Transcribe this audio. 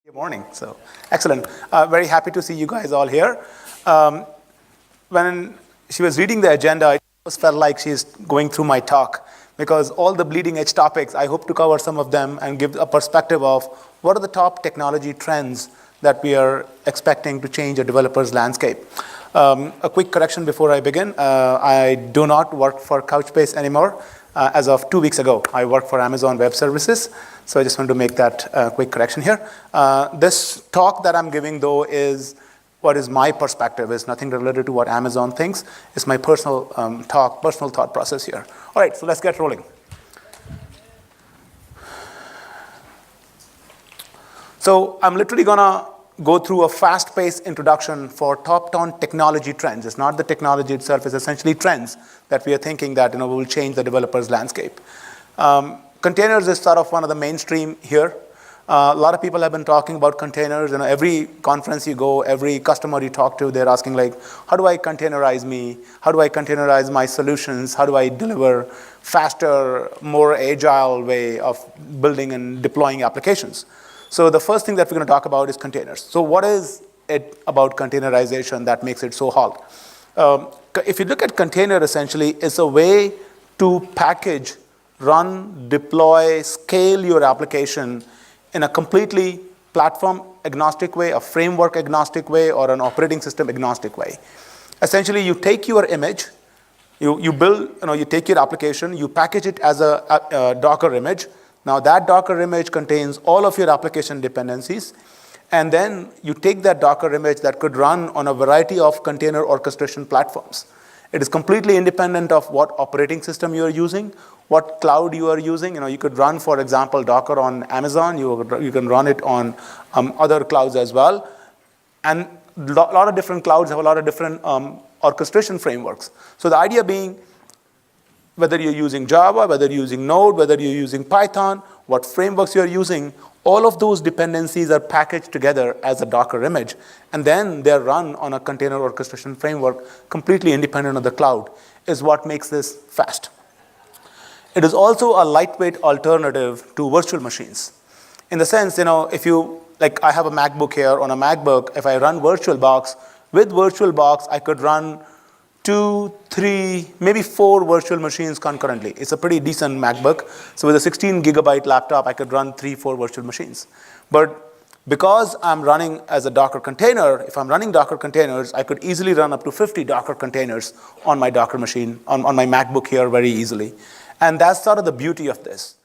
Good morning. So, excellent. Very happy to see you guys all here. When she was reading the agenda, I almost felt like she's going through my talk because all the bleeding edge topics, I hope to cover some of them and give a perspective of what are the top technology trends that we are expecting to change a developer's landscape. A quick correction before I begin. I do not work for Couchbase anymore. As of 2 weeks ago, I work for Amazon Web Services. So I just want to make that quick correction here. This talk that I'm giving, though, is what is my perspective. It's nothing related to what Amazon thinks. It's my personal personal thought process here. All right, so let's get rolling. So I'm literally going to go through a fast-paced introduction for top-down technology trends. It's not the technology itself. It's essentially trends that we are thinking that will change the developer's landscape. Containers is sort of one of the mainstream here. A lot of people have been talking about containers. Every conference you go, every customer you talk to, they're asking like, how do I containerize me? How do I containerize my solutions? How do I deliver faster, more agile way of building and deploying applications? So the first thing that we're going to talk about is containers. So what is it about containerization that makes it so hot? If you look at container, essentially, it's a way to package, run, deploy, scale your application in a completely platform agnostic way, a framework agnostic way, or an operating system agnostic way. Essentially, you take your image, you build, you take your application, you package it as a Docker image. Now that Docker image contains all of your application dependencies, and then you take that Docker image that could run on a variety of container orchestration platforms. It is completely independent of what operating system you are using, what cloud you are using. You could run, for example, Docker on Amazon. You can run it on other clouds as well. And a lot of different clouds have a lot of different orchestration frameworks. So the idea being, whether you're using Java, whether you're using Node, whether you're using Python, what frameworks you're using, all of those dependencies are packaged together as a Docker image. And then they're run on a container orchestration framework completely independent of the cloud, is what makes this fast. It is also a lightweight alternative to virtual machines. In the sense, if you, like I have a MacBook here. On a MacBook, if I run VirtualBox, with VirtualBox, I could run 2, 3, maybe 4 virtual machines concurrently. It's a pretty decent MacBook. So with a 16 gigabyte laptop, I could run 3, 4 virtual machines. But because I'm running as a Docker container, if I'm running Docker containers, I could easily run up to 50 Docker containers on my Docker machine, on my MacBook here very easily. And that's sort of the beauty of this.